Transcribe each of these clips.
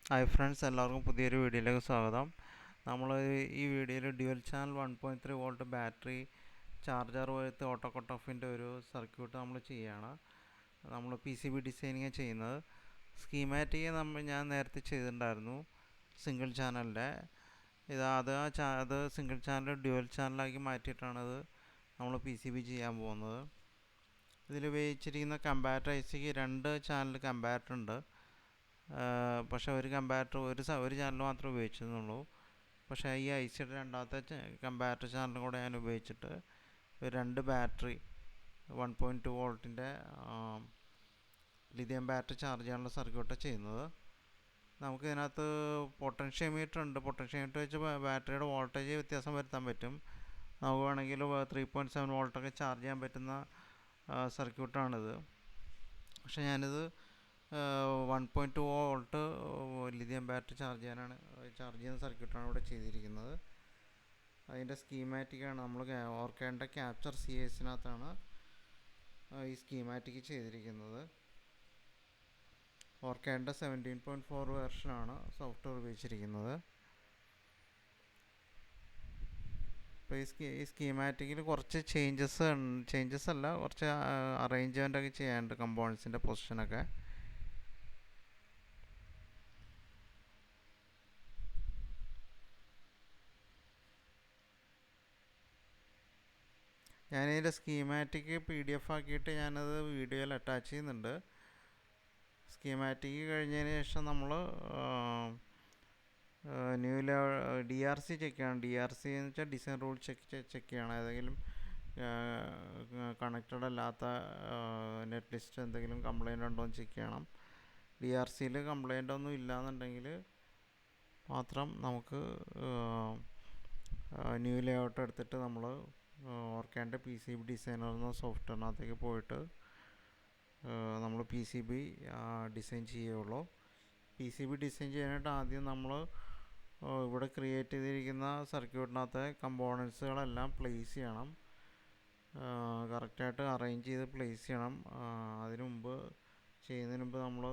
Hi friends, എല്ലാവർക്കും പുതിയൊരു വീഡിയോയിലേക്ക് സ്വാഗതം. നമ്മൾ ഈ വീഡിയോയിൽ dual channel 1.3 volt battery charger with auto കട്ടോഫിൻ്റെ ഒരു സർക്യൂട്ട് നമ്മൾ ചെയ്യുകയാണ്. നമ്മൾ PCB ഡിസൈനിങ് ചെയ്യുന്നത്. സ്കീമാറ്റിക് ഞാൻ നേരത്തെ ചെയ്തിട്ടുണ്ടായിരുന്നു സിംഗിൾ ചാനലിൻ്റെ. അത് സിംഗിൾ ചാനൽ ഡ്യുവൽ ചാനലാക്കി മാറ്റിയിട്ടാണത് നമ്മൾ PCB ചെയ്യാൻ പോകുന്നത്. ഇതിൽ ഉപയോഗിച്ചിരിക്കുന്ന കമ്പാരറ്റർ ICക്ക് 2 ചാനൽ കമ്പാരറ്റർ ഉണ്ട്. പക്ഷേ ഒരു കമ്പാരറ്റർ ഒരു ചാനൽ മാത്രമേ ഉപയോഗിച്ചിരുന്നുള്ളൂ. പക്ഷേ ഈ ICയുടെ രണ്ടാമത്തെ കമ്പാരറ്റർ ചാനലും കൂടെ ഞാൻ ഉപയോഗിച്ചിട്ട് ഒരു 2 ബാറ്ററി 1.2 വോൾട്ടിൻ്റെ ലിഥിയം ബാറ്ററി ചാർജ് ചെയ്യാനുള്ള സർക്യൂട്ട് ചെയ്യുന്നത്. നമുക്ക് ഇതിനകത്ത് പൊട്ടൻഷ്യോമീറ്റർ ഉണ്ട്. പൊട്ടൻഷ്യോമീറ്റർ വെച്ച് ബാറ്ററിയുടെ വോൾട്ടേജ് വ്യത്യാസം വരുത്താൻ പറ്റും. നമുക്ക് വേണമെങ്കിൽ 3.7 വോൾട്ടൊക്കെ ചാർജ് ചെയ്യാൻ പറ്റുന്ന സർക്യൂട്ടാണിത്. പക്ഷേ ഞാനിത് 1.2 വോൾട്ട് ലിഥിയം ബാറ്ററി ചാർജ് ചെയ്യുന്ന സർക്യൂട്ടാണ് ഇവിടെ ചെയ്തിരിക്കുന്നത്. അതിൻ്റെ സ്കീമാറ്റിക്കാണ് നമ്മൾ ഓർക്കാഡിൻ്റെ ക്യാപ്ചർ CISനകത്താണ് ഈ സ്കീമാറ്റിക് ചെയ്തിരിക്കുന്നത്. ഓർക്കാഡിൻ്റെ 17.4 വെർഷനാണ് സോഫ്റ്റ്വെയർ ഉപയോഗിച്ചിരിക്കുന്നത്. ഇപ്പോൾ ഈ സ്കീമാറ്റിക്കിൽ കുറച്ച് ചേഞ്ചസ് അല്ല, കുറച്ച് അറേഞ്ച്മെൻ്റൊക്കെ ചെയ്യാനുണ്ട് കമ്പോണൻസിൻ്റെ പൊസിഷനൊക്കെ. ഞാനിതിൻ്റെ സ്കീമാറ്റിക് PDF ആക്കിയിട്ട് ഞാനത് വീഡിയോയിൽ അറ്റാച്ച് ചെയ്യുന്നുണ്ട്. സ്കീമാറ്റിക് കഴിഞ്ഞതിന് ശേഷം നമ്മൾ ന്യൂ DRC ചെക്ക് ചെയ്യണം. DRC എന്ന് വെച്ചാൽ ഡിസൈൻ റൂൾ ചെക്ക് ചെയ്യണം. ഏതെങ്കിലും കണക്റ്റഡ് അല്ലാത്ത നെറ്റ് ലിസ്റ്റ് എന്തെങ്കിലും കംപ്ലൈൻ്റ് ഉണ്ടോ എന്ന് ചെക്ക് ചെയ്യണം. DRCയിൽ കംപ്ലൈൻ്റ് ഒന്നും ഇല്ലയെന്നുണ്ടെങ്കിൽ മാത്രം നമുക്ക് ന്യൂ ലേഔട്ട് എടുത്തിട്ട് നമ്മൾ ഓർക്കാഡിൻ്റെ PCB ഡിസൈനർ എന്ന സോഫ്റ്റ്വെയറിനകത്തേക്ക് പോയിട്ട് നമ്മൾ PCB ഡിസൈൻ ചെയ്യുകയുള്ളൂ. PCB ഡിസൈൻ ചെയ്യാനായിട്ട് ആദ്യം നമ്മൾ ഇവിടെ ക്രിയേറ്റ് ചെയ്തിരിക്കുന്ന സർക്യൂട്ടിനകത്തെ കമ്പോണൻസുകളെല്ലാം പ്ലേസ് ചെയ്യണം. കറക്റ്റായിട്ട് അറേഞ്ച് ചെയ്ത് പ്ലേസ് ചെയ്യണം. ചെയ്യുന്നതിന് മുമ്പ് നമ്മൾ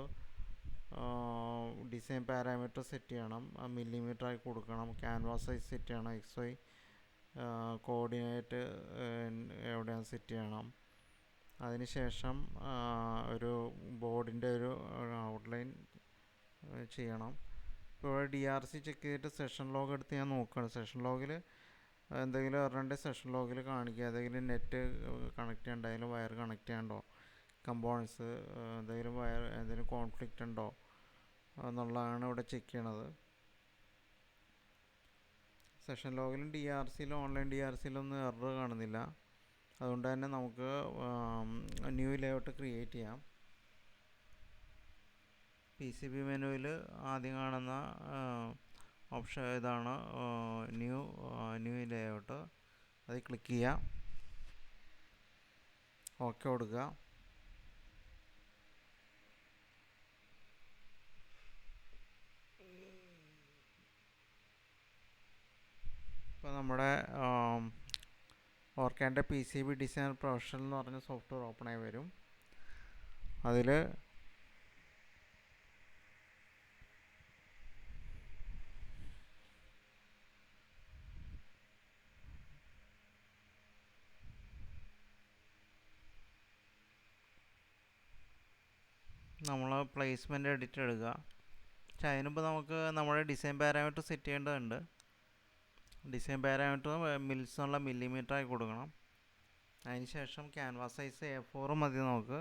ഡിസൈൻ പാരാമീറ്റർ സെറ്റ് ചെയ്യണം. മില്ലിമീറ്ററായി കൊടുക്കണം. ക്യാൻവാസ് സൈസ് സെറ്റ് ചെയ്യണം. XY കോർഡിനേറ്റ് എവിടെയാണ് സെറ്റ് ചെയ്യണം. അതിനുശേഷം ഒരു ബോർഡിൻ്റെ ഒരു ഔട്ട്ലൈൻ ചെയ്യണം. ഇപ്പോൾ DRC ചെക്ക് ചെയ്തിട്ട് സെഷൻ ലോഗ് എടുത്ത് ഞാൻ നോക്കുകയാണ്. സെഷൻ ലോഗിൽ എന്തെങ്കിലും ഒരെണ്ണം സെഷൻ ലോഗിൽ കാണിക്കുക. ഏതെങ്കിലും നെറ്റ് കണക്ട് ചെയ്യണ്ടോ, ഏതെങ്കിലും വയർ കണക്ട് ചെയ്യണ്ടോ, കമ്പോണൻസ് എന്തെങ്കിലും കോൺഫ്ലിക്റ്റ് ഉണ്ടോ എന്നുള്ളതാണ് ഇവിടെ ചെക്ക് ചെയ്യണത്. സെഷൻ ലോഗിലും DRCയിലും ഓൺലൈൻ DRCയിലൊന്നും എറർ കാണുന്നില്ല. അതുകൊണ്ട് തന്നെ നമുക്ക് ന്യൂ ലേഔട്ട് ക്രിയേറ്റ് ചെയ്യാം. PCB മെനുവിൽ ആദ്യം കാണുന്ന ഓപ്ഷൻ ഇതാണ് ന്യൂ ലേഔട്ട്. അത് ക്ലിക്ക് ചെയ്യുക, ഓക്കെ കൊടുക്കുക. ഇപ്പോൾ നമ്മുടെ ഓർക്കാഡിൻ്റെ PCB ഡിസൈനർ പ്രൊഫഷണൽ എന്ന് പറഞ്ഞ സോഫ്റ്റ്വെയർ ഓപ്പണായി വരും. അതിൽ നമ്മൾ പ്ലേസ്മെൻ്റ് എഡിറ്റ് എടുക്കുക. പക്ഷേ അതിനുമ്പോൾ നമുക്ക് നമ്മുടെ ഡിസൈൻ പാരാമീറ്റർ സെറ്റ് ചെയ്യേണ്ടതുണ്ട്. ഡിസൈൻ പാരാമീറ്റർ മിൽസ് എന്നുള്ള മില്ലിമീറ്ററായി കൊടുക്കണം. അതിന് ശേഷം ക്യാൻവാസ് സൈസ് A4 മതി നമുക്ക്.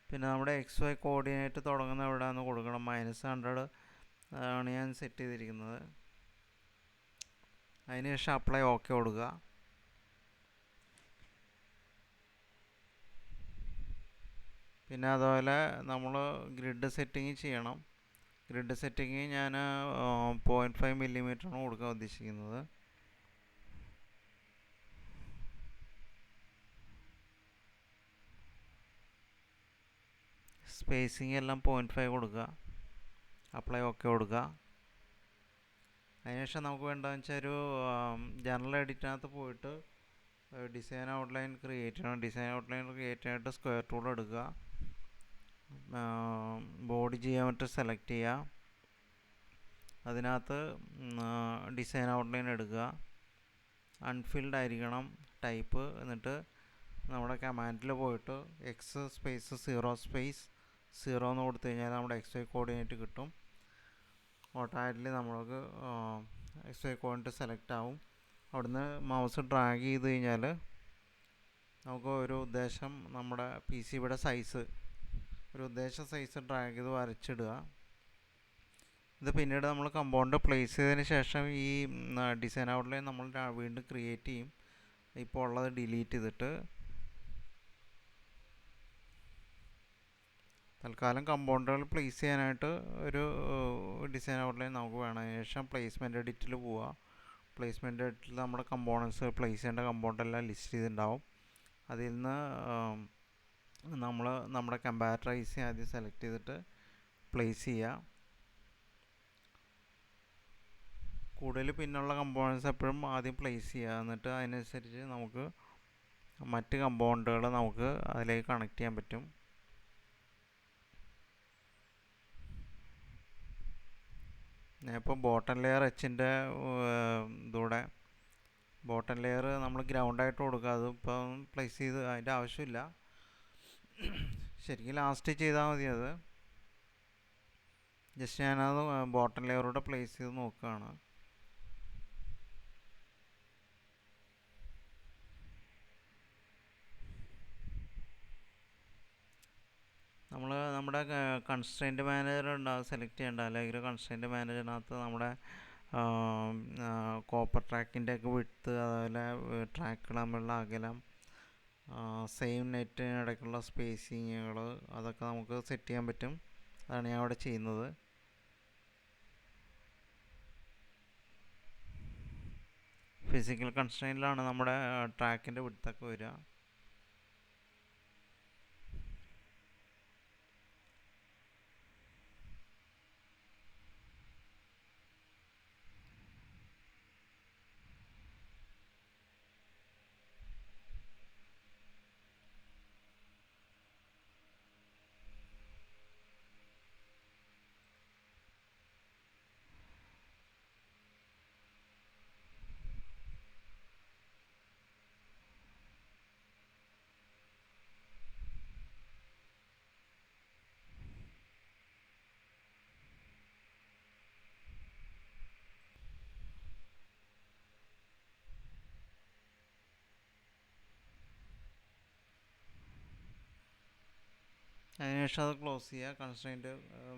പിന്നെ നമ്മുടെ XY കോർഡിനേറ്റ് തുടങ്ങുന്ന എവിടെയാണെന്ന് കൊടുക്കണം. -100 ആണ് ഞാൻ സെറ്റ് ചെയ്തിരിക്കുന്നത്. അതിന് ശേഷം അപ്ലൈ ഓക്കെ കൊടുക്കുക. പിന്നെ അതുപോലെ നമ്മൾ ഗ്രിഡ് സെറ്റിങ് ചെയ്യണം. ഗ്രിഡ് സെറ്റിങ് ഞാൻ 0.5 മില്ലിമീറ്ററാണ് കൊടുക്കാൻ ഉദ്ദേശിക്കുന്നത്. സ്പേസിങ് എല്ലാം 0.5 കൊടുക്കുക. അപ്ലൈ ഓക്കെ കൊടുക്കുക. അതിനുശേഷം നമുക്ക് വേണ്ടതെന്ന് വെച്ചാൽ ഒരു ജനറൽ എഡിറ്റിനകത്ത് പോയിട്ട് ഡിസൈൻ ഔട്ട്ലൈൻ ക്രിയേറ്റ് ചെയ്യണം. ഡിസൈൻ ഔട്ട്ലൈൻ ക്രിയേറ്റ് ചെയ്യാനായിട്ട് സ്ക്വയർ ടൂൾ എടുക്കുക. ബോഡി ജിയോമെട്രി സെലക്ട് ചെയ്യുക. അതിനകത്ത് ഡിസൈൻ ഔട്ട്ലൈൻ എടുക്കുക. അൺഫിൽഡ് ആയിരിക്കണം ടൈപ്പ്. എന്നിട്ട് നമ്മുടെ കമാൻഡിൽ പോയിട്ട് എക്സ് സ്പേസ് 0 എന്ന് കൊടുത്തു കഴിഞ്ഞാൽ നമ്മുടെ XY കോർഡിനേറ്റ് കിട്ടും. ഓട്ടോമാറ്റിക്കലി നമ്മൾക്ക് XY കോർഡിനേറ്റ് സെലക്ട് ആവും. അവിടുന്ന് മൗസ് ഡ്രാഗ് ചെയ്ത് കഴിഞ്ഞാൽ നമുക്ക് ഒരു ഉദ്ദേശം നമ്മുടെ PCBയുടെ സൈസ് ഡ്രാഗ് ചെയ്ത് വരച്ചിടുക. ഇത് പിന്നീട് നമ്മൾ കമ്പൗണ്ട് പ്ലേസ് ചെയ്തതിന് ശേഷം ഈ ഡിസൈൻ ഔട്ട്ലൈൻ നമ്മൾ വീണ്ടും ക്രിയേറ്റ് ചെയ്യും. ഇപ്പോൾ ഉള്ളത് ഡിലീറ്റ് ചെയ്തിട്ട് തൽക്കാലം കമ്പൗണ്ടുകൾ പ്ലേസ് ചെയ്യാനായിട്ട് ഒരു ഡിസൈൻ ഔട്ട്ലൈൻ നമുക്ക് വേണം. അതിനുശേഷം പ്ലേസ്മെൻറ്റ് എഡിറ്റിൽ പോവുക. പ്ലേസ്മെൻറ്റ് എഡിറ്റിൽ നമ്മുടെ കമ്പോണൻസ് പ്ലേസ് ചെയ്യേണ്ട കമ്പൗണ്ടെല്ലാം ലിസ്റ്റ് ചെയ്തിട്ടുണ്ടാവും. അതിൽ നിന്ന് നമ്മൾ നമ്മുടെ കമ്പാരറ്റർ IC ആദ്യം സെലക്ട് ചെയ്തിട്ട് പ്ലേസ് ചെയ്യുക. കൂടുതൽ പിന്നുള്ള കമ്പോണൻസ് എപ്പോഴും ആദ്യം പ്ലേസ് ചെയ്യുക. എന്നിട്ട് അതിനനുസരിച്ച് നമുക്ക് മറ്റ് കമ്പൗണ്ടുകൾ നമുക്ക് അതിലേക്ക് കണക്ട് ചെയ്യാൻ പറ്റും. ഇപ്പോൾ ബോട്ടം ലെയർ Hൻ്റെ ഇതൂടെ ബോട്ടം ലെയർ നമ്മൾ ഗ്രൗണ്ടായിട്ട് കൊടുക്കുക. അതിപ്പം പ്ലേസ് ചെയ്ത് അതിൻ്റെ ആവശ്യമില്ല. ശരിക്കും ലാസ്റ്റ് ചെയ്താൽ മതി. അത് ജസ്റ്റ് ഞാനത് ബോട്ടം ലെയറൂടെ പ്ലേസ് ചെയ്ത് നോക്കുകയാണ്. നമ്മുടെ കൺസ്ട്രെയിൻറ്റ് മാനേജർ ഉണ്ടാവും സെലക്ട് ചെയ്യേണ്ട. അല്ലെങ്കിൽ കൺസ്ട്രെയിൻറ്റ് മാനേജറിനകത്ത് നമ്മുടെ കോപ്പർ ട്രാക്കിൻ്റെ ഒക്കെ വിഡ്ത്ത്, അതുപോലെ ട്രാക്കുകൾ തമ്മിലുള്ള അകലം, സെയിം നെറ്റിനിടയ്ക്കുള്ള സ്പേസിങ്ങുകൾ, അതൊക്കെ നമുക്ക് സെറ്റ് ചെയ്യാൻ പറ്റും. അതാണ് ഞാൻ അവിടെ ചെയ്യുന്നത്. ഫിസിക്കൽ കൺസ്ട്രെയിനിലാണ് നമ്മുടെ ട്രാക്കിൻ്റെ വിഡ്ത്തൊക്കെ വരിക. അതിനുശേഷം അത് ക്ലോസ് ചെയ്യുക. കൺസ്ട്രെയിൻറ്റ്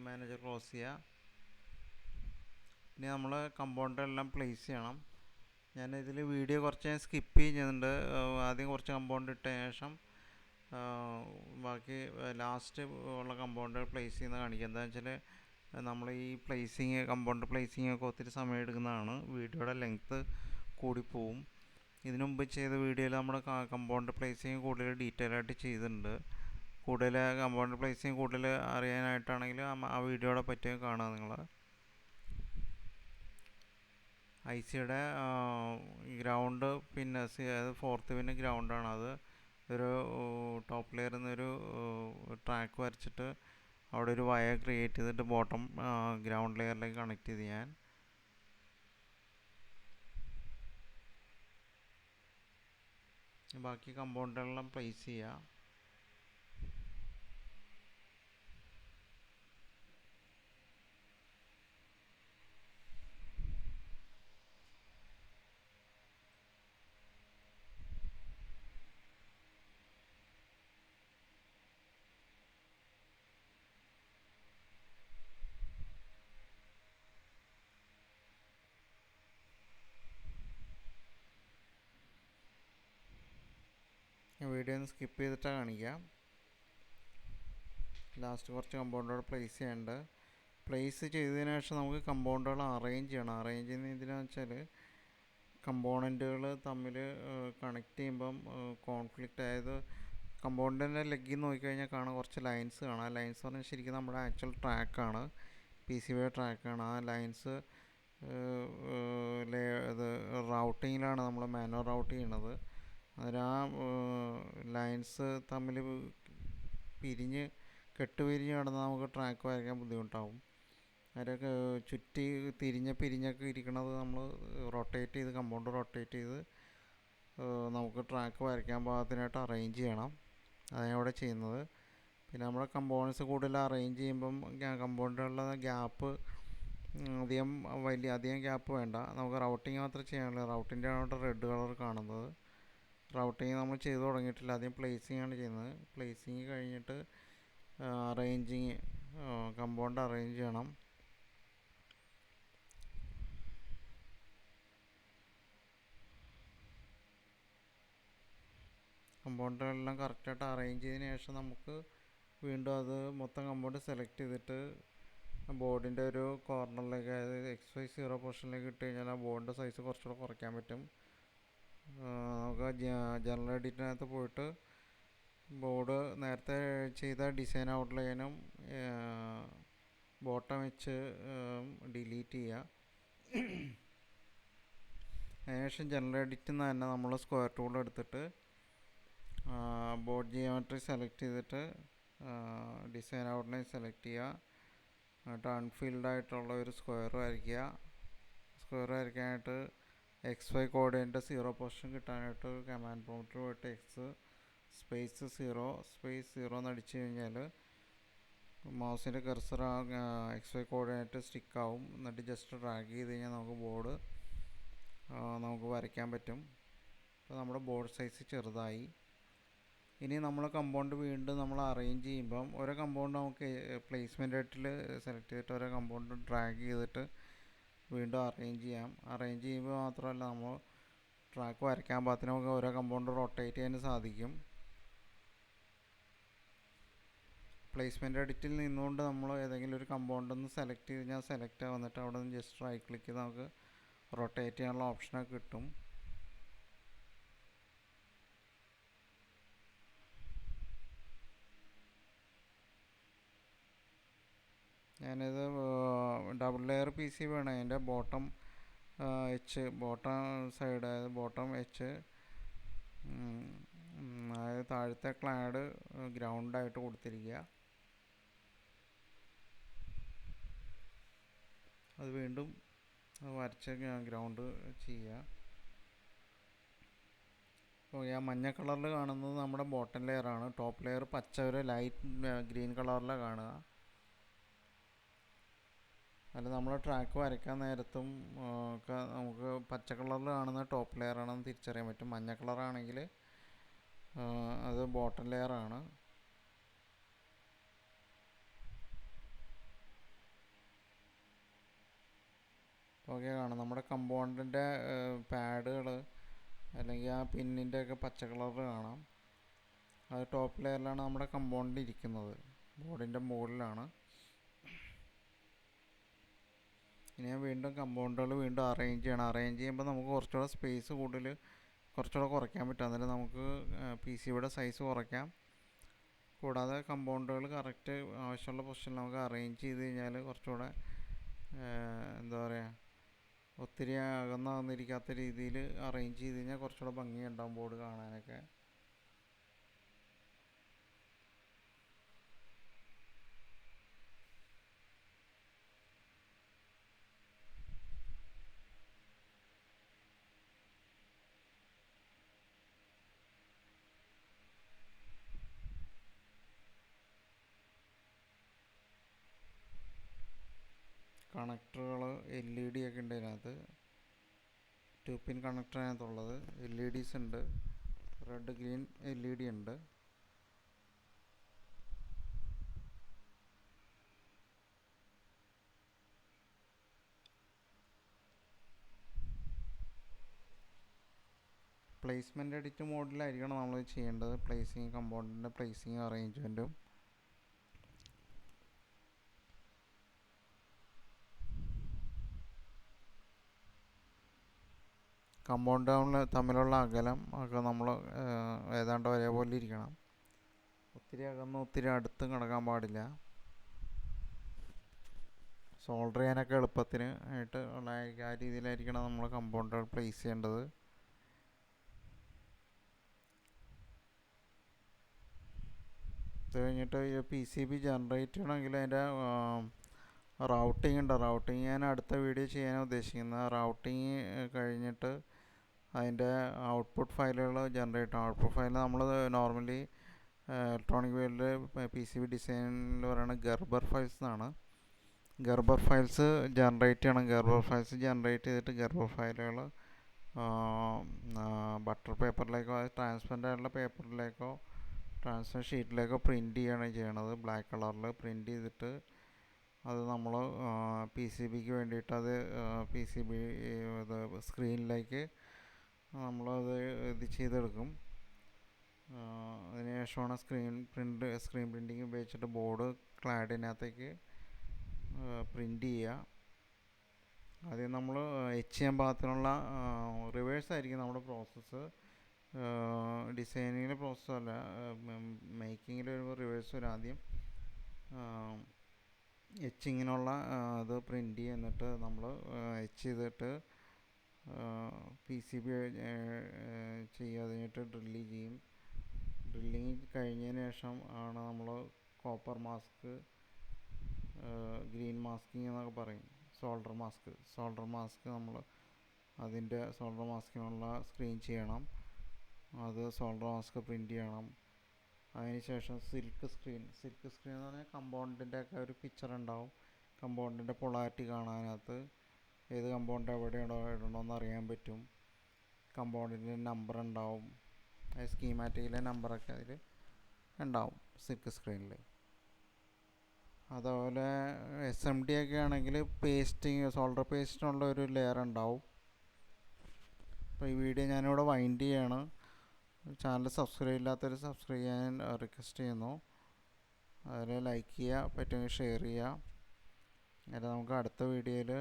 മാനേജർ ക്ലോസ് ചെയ്യുക. ഇനി നമ്മൾ കമ്പൗണ്ടെല്ലാം പ്ലേസ് ചെയ്യണം. ഞാനിതിൽ വീഡിയോ കുറച്ച് സ്കിപ്പ് ചെയ്യുന്നുണ്ട്. ആദ്യം കുറച്ച് കമ്പൗണ്ട് ഇട്ടതിന് ശേഷം ബാക്കി ലാസ്റ്റ് ഉള്ള കമ്പൗണ്ട് പ്ലേസ് ചെയ്യുന്നത് കാണിക്കുക. എന്താണെന്ന് വെച്ചാൽ നമ്മൾ ഈ കമ്പൗണ്ട് പ്ലേസിങ് ഒക്കെ ഒത്തിരി സമയം എടുക്കുന്നതാണ്. വീഡിയോയുടെ ലെങ്ത്ത് കൂടിപ്പോവും. ഇതിനു മുമ്പ് ചെയ്ത വീഡിയോയിൽ നമ്മൾ കമ്പൗണ്ട് പ്ലേസിങ് കൂടുതൽ ഡീറ്റെയിൽ ആയിട്ട് ചെയ്തിട്ടുണ്ട്. കൂടുതൽ കമ്പൗണ്ട് പ്ലേസിങ് കൂടുതൽ അറിയാനായിട്ടാണെങ്കിൽ ആ വീഡിയോയുടെ പറ്റി കാണുക നിങ്ങൾ. ICയുടെ ഗ്രൗണ്ട് പിന്നെ അത് 4th പിന്ന് ഗ്രൗണ്ടാണ്. അത് ഒരു ടോപ്പ് ലെയറിൽ നിന്നൊരു ട്രാക്ക് വരച്ചിട്ട് അവിടെ ഒരു വയർ ക്രിയേറ്റ് ചെയ്തിട്ട് ബോട്ടം ഗ്രൗണ്ട് ലെയറിലേക്ക് കണക്ട് ചെയ്ത് ഞാൻ ബാക്കി കമ്പൗണ്ടുകളെല്ലാം പ്ലേസ് ചെയ്യുക. വീഡിയോ ഒന്ന് സ്കിപ്പ് ചെയ്തിട്ടാണ് കാണിക്കാം. ലാസ്റ്റ് കുറച്ച് കമ്പൗണ്ടുകൾ പ്ലേസ് ചെയ്യേണ്ടത്. പ്ലേസ് ചെയ്തതിന് ശേഷം നമുക്ക് കമ്പൗണ്ടുകൾ അറേഞ്ച് ചെയ്യണം. അറേഞ്ച് ചെയ്യുന്നത് എന്തിനാണെന്ന് വെച്ചാൽ കമ്പോണൻറ്റുകൾ തമ്മിൽ കണക്ട് ചെയ്യുമ്പം കോൺഫ്ലിക്റ്റ്, അതായത് കമ്പൗണ്ടിൻ്റെ ലെഗിൽ നോക്കിക്കഴിഞ്ഞാൽ കാണാം കുറച്ച് ലൈൻസ് കാണാം. ആ ലൈൻസ് പറഞ്ഞാൽ ശരിക്കും നമ്മുടെ ആക്ച്വൽ ട്രാക്കാണ്, PCB ട്രാക്കാണ്. ആ ലൈൻസ് ഇത് റൗട്ടിങ്ങിലാണ് നമ്മൾ മാനുവൽ റൗട്ട് ചെയ്യണത്. അതിന് ആ ലൈൻസ് തമ്മിൽ പിരിഞ്ഞ് കെട്ടുപിരിഞ്ഞ് കിടന്നാൽ നമുക്ക് ട്രാക്ക് വരയ്ക്കാൻ ബുദ്ധിമുട്ടാവും. അതിലൊക്കെ ചുറ്റി പിരിഞ്ഞൊക്കെ ഇരിക്കണത് നമ്മൾ റൊട്ടേറ്റ് ചെയ്ത് കമ്പൗണ്ട് റൊട്ടേറ്റ് ചെയ്ത് നമുക്ക് ട്രാക്ക് വരയ്ക്കാൻ പാകത്തിനായിട്ട് അറേഞ്ച് ചെയ്യണം. അതാണ് ഇവിടെ ചെയ്യുന്നത്. പിന്നെ നമ്മുടെ കമ്പോണൻസ് കൂടുതൽ അറേഞ്ച് ചെയ്യുമ്പം കമ്പൗണ്ടിലുള്ള ഗ്യാപ്പ് അധികം ഗ്യാപ്പ് വേണ്ട. നമുക്ക് റൗട്ടിങ് മാത്രമേ ചെയ്യാനുള്ളൂ. റൗട്ടിൻ്റെ ആണ് റെഡ് കളർ കാണുന്നത്. റൗട്ടിങ് നമ്മൾ ചെയ്ത് തുടങ്ങിയിട്ടില്ല. ആദ്യം പ്ലേസിങ് ആണ് ചെയ്യുന്നത്. പ്ലേസിങ് കഴിഞ്ഞിട്ട് അറേഞ്ചിങ് കമ്പൗണ്ട് അറേഞ്ച് ചെയ്യണം. കമ്പൗണ്ടുകളെല്ലാം കറക്റ്റായിട്ട് അറേഞ്ച് ചെയ്തതിന് ശേഷം നമുക്ക് വീണ്ടും അത് മൊത്തം കമ്പൗണ്ട് സെലക്ട് ചെയ്തിട്ട് ബോർഡിൻ്റെ ഒരു കോർണറിലേക്ക്, അതായത് XY0 പൊസിഷനിലേക്ക് ഇട്ട് കഴിഞ്ഞാൽ ആ ബോർഡിൻ്റെ സൈസ് കുറച്ചുകൂടെ കുറയ്ക്കാൻ പറ്റും. നമുക്ക് ജനറൽ എഡിറ്റിനകത്ത് പോയിട്ട് ബോർഡ് നേരത്തെ ചെയ്ത ഡിസൈൻ ഔട്ട്ലൈനും ബോട്ടം വെച്ച് ഡിലീറ്റ് ചെയ്യുക. അതിനുശേഷം ജനറൽ എഡിറ്റിൽ നിന്ന് തന്നെ നമ്മൾ സ്ക്വയർ ടൂൾ എടുത്തിട്ട് ബോർഡ് ജിയോമെട്രി സെലക്ട് ചെയ്തിട്ട് ഡിസൈൻ ഔട്ട്ലൈൻ സെലക്ട് ചെയ്യുക. എന്നിട്ട് അൺഫിൽഡ് ആയിട്ടുള്ള ഒരു സ്ക്വയർ വരയ്ക്കുക. സ്ക്വയർ വരയ്ക്കാനായിട്ട് XY കോർഡിനേറ്റ് 0 പൊസിഷൻ കിട്ടാനായിട്ട് കമാൻഡ് പ്രോംപ്റ്റിൽ പോയിട്ട് X_0 എന്ന് അടിച്ചു കഴിഞ്ഞാൽ മൗസിൻ്റെ കർസർ XY കോർഡിനേറ്റ് സ്റ്റിക്കാവും. എന്നിട്ട് ജസ്റ്റ് ഡ്രാഗ് ചെയ്ത് കഴിഞ്ഞാൽ നമുക്ക് ബോർഡ് നമുക്ക് വരയ്ക്കാൻ പറ്റും. അപ്പോൾ നമ്മുടെ ബോർഡ് സൈസ് ചെറുതായി. ഇനി നമ്മൾ കമ്പൗണ്ട് വീണ്ടും നമ്മൾ അറേഞ്ച് ചെയ്യുമ്പം ഓരോ കമ്പൗണ്ട് നമുക്ക് പ്ലേസ്മെൻ്റ് ആയിട്ടിൽ സെലക്ട് ചെയ്തിട്ട് ഓരോ കമ്പൗണ്ട് ഡ്രാഗ് ചെയ്തിട്ട് വീണ്ടും അറേഞ്ച് ചെയ്യാം. അറേഞ്ച് ചെയ്യുമ്പോൾ മാത്രമല്ല, നമ്മൾ ട്രാക്ക് വരയ്ക്കാൻ പാകത്തിന് നമുക്ക് ഓരോ കമ്പൗണ്ട് റൊട്ടേറ്റ് ചെയ്യാൻ സാധിക്കും. പ്ലേസ്മെൻ്റ് എഡിറ്റിൽ നിന്നുകൊണ്ട് നമ്മൾ ഏതെങ്കിലും ഒരു കമ്പൗണ്ട് ഒന്ന് സെലക്ട് ചെയ്ത് കഴിഞ്ഞാൽ സെലക്ട് വന്നിട്ട് അവിടെ നിന്ന് ജസ്റ്റ് റൈറ്റ് ക്ലിക്ക് ചെയ്ത് നമുക്ക് റൊട്ടേറ്റ് ചെയ്യാനുള്ള ഓപ്ഷനൊക്കെ കിട്ടും. ഞാനിത് ഡബിൾ ലെയർ PCB ആണ്. അതിൻ്റെ ബോട്ടം സൈഡ്, അതായത് ബോട്ടം അതായത് താഴത്തെ ക്ലാഡ് ഗ്രൗണ്ടായിട്ട് കൊടുത്തിരിക്കുക. അത് വീണ്ടും വരച്ച് ഗ്രൗണ്ട് ചെയ്യുക. അപ്പോൾ ആ മഞ്ഞ കളറിൽ കാണുന്നത് നമ്മുടെ ബോട്ടം ലെയറാണ്. ടോപ്പ് ലെയർ പച്ച ഒരു ലൈറ്റ് ഗ്രീൻ കളറിലാണ് കാണുക. അല്ല, നമ്മൾ ട്രാക്ക് വരയ്ക്കാൻ നേരത്തും ഒക്കെ നമുക്ക് പച്ച കളറിൽ കാണുന്ന ടോപ്പ് ലെയറാണെന്ന് തിരിച്ചറിയാൻ പറ്റും. മഞ്ഞ കളറാണെങ്കിൽ അത് ബോട്ടം ലെയറാണ്. ഓക്കെ, കാണാം നമ്മുടെ കമ്പൗണ്ടിൻ്റെ പാഡുകൾ അല്ലെങ്കിൽ ആ പിന്നിൻ്റെ ഒക്കെ പച്ച കളറിൽ കാണാം. അത് ടോപ്പ് ലെയറിലാണ് നമ്മുടെ കമ്പൗണ്ടിൽ ഇരിക്കുന്നത്, ബോർഡിൻ്റെ മുകളിലാണ്. ഇനി വീണ്ടും കമ്പൗണ്ടുകൾ വീണ്ടും അറേഞ്ച് ചെയ്യണം. അറേഞ്ച് ചെയ്യുമ്പോൾ നമുക്ക് കുറച്ചുകൂടെ സ്പേസ് കുറച്ചുകൂടെ കുറയ്ക്കാൻ പറ്റും. അന്നേരം നമുക്ക് PCBയുടെ സൈസ് കുറയ്ക്കാം. കൂടാതെ കമ്പൗണ്ടുകൾ കറക്റ്റ് ആവശ്യമുള്ള പൊസിഷനിൽ നമുക്ക് അറേഞ്ച് ചെയ്ത് കഴിഞ്ഞാൽ കുറച്ചുകൂടെ എന്താ പറയുക, ഒത്തിരി അകന്നിരിക്കാത്ത രീതിയിൽ അറേഞ്ച് ചെയ്ത് കഴിഞ്ഞാൽ കുറച്ചുകൂടെ ഭംഗിയുണ്ടാവും ബോർഡ് കാണാനൊക്കെ. കണക്ടറുകൾ LED ഒക്കെ ഉണ്ട് അതിനകത്ത്. 2 പിൻ കണക്ടർ അതിനകത്തുള്ളത്. LEDs ഉണ്ട്, റെഡ് ഗ്രീൻ LED ഉണ്ട്. പ്ലേസ്മെൻ്റ് എഡിറ്റ് മോഡിലായിരിക്കണം നമ്മൾ ചെയ്യേണ്ടത്. പ്ലേസിങ്, കമ്പൗണ്ടിൻ്റെ പ്ലേസിങ് അറേഞ്ച്മെൻറ്റും. കമ്പൗണ്ട് തമ്മിലുള്ള അകലം ഒക്കെ നമ്മൾ ഏതാണ്ട് ഒരേപോലെ ഇരിക്കണം. ഒത്തിരി അകന്ന് ഒത്തിരി അടുത്തും കിടക്കാൻ പാടില്ല. സോൾഡർ ചെയ്യാനൊക്കെ എളുപ്പത്തിന് ആയിട്ട് ഉള്ള ആ രീതിയിലായിരിക്കണം നമ്മൾ കമ്പൗണ്ടുകൾ പ്ലേസ് ചെയ്യേണ്ടത്. കഴിഞ്ഞിട്ട് ഈ PCB ജനറേറ്റ് ചെയ്യണമെങ്കിൽ അതിൻ്റെ റൗട്ടിംഗ് ഉണ്ട്. റൗട്ടിങ് ഞാൻ അടുത്ത വീഡിയോ ചെയ്യാൻ ഉദ്ദേശിക്കുന്നത്. റൗട്ടിങ് കഴിഞ്ഞിട്ട് അതിൻ്റെ ഔട്ട്പുട്ട് ഫയലുകൾ ജനറേറ്റ് ചെയ്യണം. ഔട്ട്പുട്ട് ഫയൽ നമ്മൾ നോർമലി ഇലക്ട്രോണിക് വേൾഡിൽ PCB ഡിസൈനിൽ പറയുന്നത് ഗർബർ ഫയൽസ് എന്നാണ്. ഗർബർ ഫയൽസ് ജനറേറ്റ് ചെയ്യണം. ഗർബർ ഫയൽസ് ജനറേറ്റ് ചെയ്തിട്ട് ഗർബർ ഫയലുകൾ ബട്ടർ പേപ്പറിലേക്കോ ട്രാൻസ്പെറൻ്റ് ആയിട്ടുള്ള പേപ്പറിലേക്കോ ട്രാൻസ്പെറൻറ്റ് ഷീറ്റിലേക്കോ പ്രിൻറ്റ് ചെയ്യണത്. ബ്ലാക്ക് കളറിൽ പ്രിൻറ്റ് ചെയ്തിട്ട് അത് നമ്മൾ PCBക്ക് വേണ്ടിയിട്ട് അത് PCB സ്ക്രീനിലേക്ക് നമ്മളത് ഇത് ചെയ്തെടുക്കും. അതിനുശേഷമാണ് സ്ക്രീൻ പ്രിൻറ്റിങ് ഉപയോഗിച്ചിട്ട് ബോർഡ് ക്ലാഡിനകത്തേക്ക് പ്രിൻറ്റ് ചെയ്യുക. ആദ്യം നമ്മൾ ചെയ്യാൻ പാകത്തിനുള്ള റിവേഴ്സ് ആയിരിക്കും നമ്മുടെ പ്രോസസ്സ്. ഡിസൈനിങ്ങിലെ പ്രോസസ്സല്ല, മേക്കിങ്ങിൽ വരുമ്പോൾ റിവേഴ്സ് വരും. ആദ്യം എച്ചിങ്ങിനുള്ള ഇത് പ്രിൻറ്റ് ചെയ്യുക, എന്നിട്ട് നമ്മൾ ചെയ്തിട്ട് PCB ചെയ്യുക. അതിനായിട്ട് ഡ്രില്ല് ചെയ്യും. ഡ്രില്ലിങ് കഴിഞ്ഞതിന് ശേഷം ആണ് നമ്മൾ കോപ്പർ മാസ്ക്, ഗ്രീൻ മാസ്കിങ് എന്നൊക്കെ പറയും, സോൾഡർ മാസ്ക് നമ്മൾ അതിൻ്റെ സോൾഡർ മാസ്കിനുള്ള സ്ക്രീൻ ചെയ്യണം. അത് സോൾഡർ മാസ്ക് പ്രിൻറ്റ് ചെയ്യണം. അതിനുശേഷം സിൽക്ക് സ്ക്രീൻ എന്ന് പറഞ്ഞാൽ കമ്പൗണ്ടിൻ്റെ ഒക്കെ ഒരു പിക്ചർ ഉണ്ടാവും. കമ്പൗണ്ടിൻ്റെ പൊളാരിറ്റി കാണാനകത്ത് ഏത് കമ്പൗണ്ട് എവിടെ ഇടണമെന്ന് അറിയാൻ പറ്റും. കമ്പൗണ്ടിൻ്റെ നമ്പർ ഉണ്ടാവും. സ്കീമാറ്റിക്കിലെ നമ്പറൊക്കെ അതിൽ ഉണ്ടാവും സിൽക്ക് സ്ക്രീനിൽ. അതുപോലെ SMD ഒക്കെ ആണെങ്കിൽ സോൾഡർ പേസ്റ്റിനുള്ള ഒരു ലെയർ ഉണ്ടാവും. അപ്പോൾ ഈ വീഡിയോ ഞാനിവിടെ വൈൻഡ് ചെയ്യാണ്. ചാനൽ സബ്സ്ക്രൈബ് ചെയ്യാൻ റിക്വസ്റ്റ് ചെയ്യുന്നു. അതിൽ ലൈക്ക് ചെയ്യുക, പറ്റുമെങ്കിൽ ഷെയർ ചെയ്യുക. എന്നിട്ട് നമുക്ക് അടുത്ത വീഡിയോയിൽ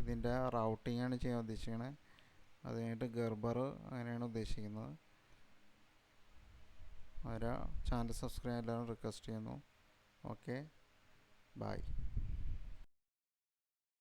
ഇതിൻ്റെ റൗട്ടിങ്ങാണ് ചെയ്യാൻ ഉദ്ദേശിക്കുന്നത്. അത് കഴിഞ്ഞിട്ട് ഗർബർ അങ്ങനെയാണ് ഉദ്ദേശിക്കുന്നത്. ചാനൽ സബ്സ്ക്രൈബ് ചെയ്യാൻ എല്ലാവരും റിക്വസ്റ്റ് ചെയ്യുന്നു. Okay, by.